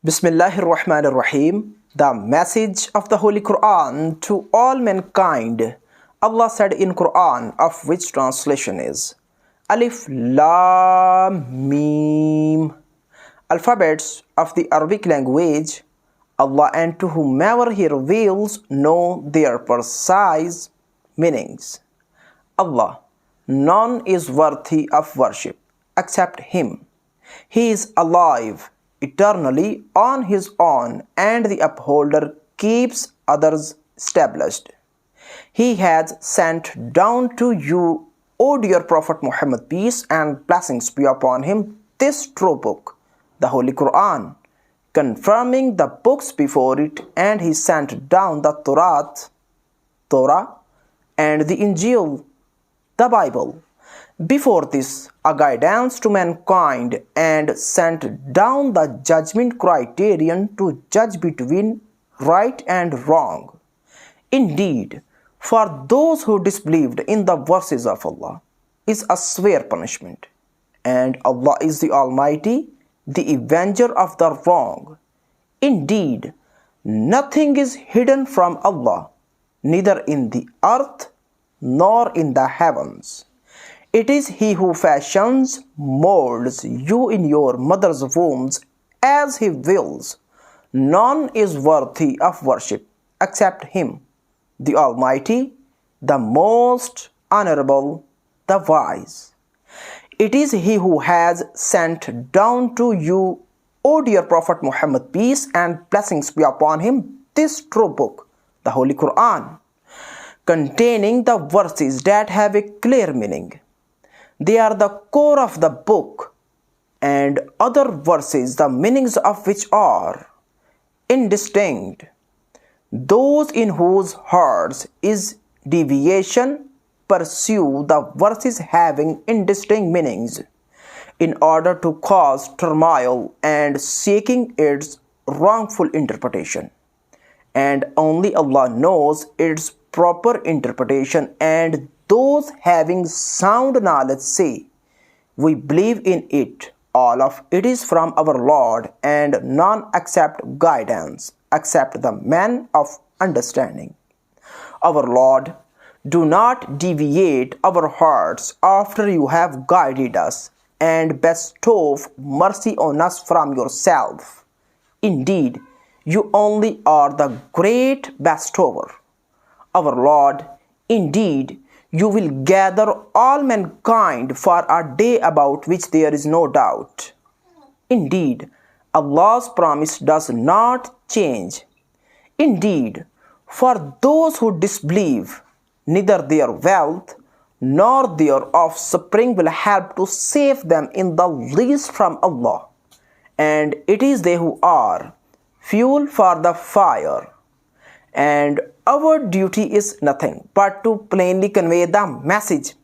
Bismillahir Rahmanir Rahim. The message of the Holy Quran to all mankind. Allah said in Quran, of which translation is Alif Lam Mim. Alphabets of the Arabic language. Allah and to whomever He reveals know their precise meanings. Allah, none is worthy of worship except Him. He is alive eternally on His own, and the upholder keeps others established. He has sent down to you, O dear Prophet Muhammad, peace and blessings be upon him, this true book, the Holy Quran, confirming the books before it, and He sent down the Torah, and the Injil, the Bible. Before this, a guidance to mankind, and sent down the judgment criterion to judge between right and wrong. Indeed, for those who disbelieved in the verses of Allah is a severe punishment, and Allah is the Almighty, the avenger of the wrong. Indeed, nothing is hidden from Allah, neither in the earth nor in the heavens. It is He who fashions, molds you in your mother's wombs as He wills. None is worthy of worship except Him, the Almighty, the Most Honorable, the Wise. It is He who has sent down to you, O dear Prophet Muhammad, peace and blessings be upon him, this true book, the Holy Quran, containing the verses that have a clear meaning. They are the core of the book, and other verses, the meanings of which are indistinct. Those in whose hearts is deviation pursue the verses having indistinct meanings in order to cause turmoil and seeking its wrongful interpretation. And only Allah knows its proper interpretation, and those having sound knowledge say, we believe in it. All of it is from our Lord, and none accept guidance except the man of understanding. Our Lord, do not deviate our hearts after you have guided us, and bestow mercy on us from yourself. Indeed, you only are the great bestower. Our Lord, indeed, you will gather all mankind for a day about which there is no doubt. Indeed, Allah's promise does not change. Indeed, for those who disbelieve, neither their wealth nor their offspring will help to save them in the least from Allah. And it is they who are fuel for the fire. And our duty is nothing but to plainly convey the message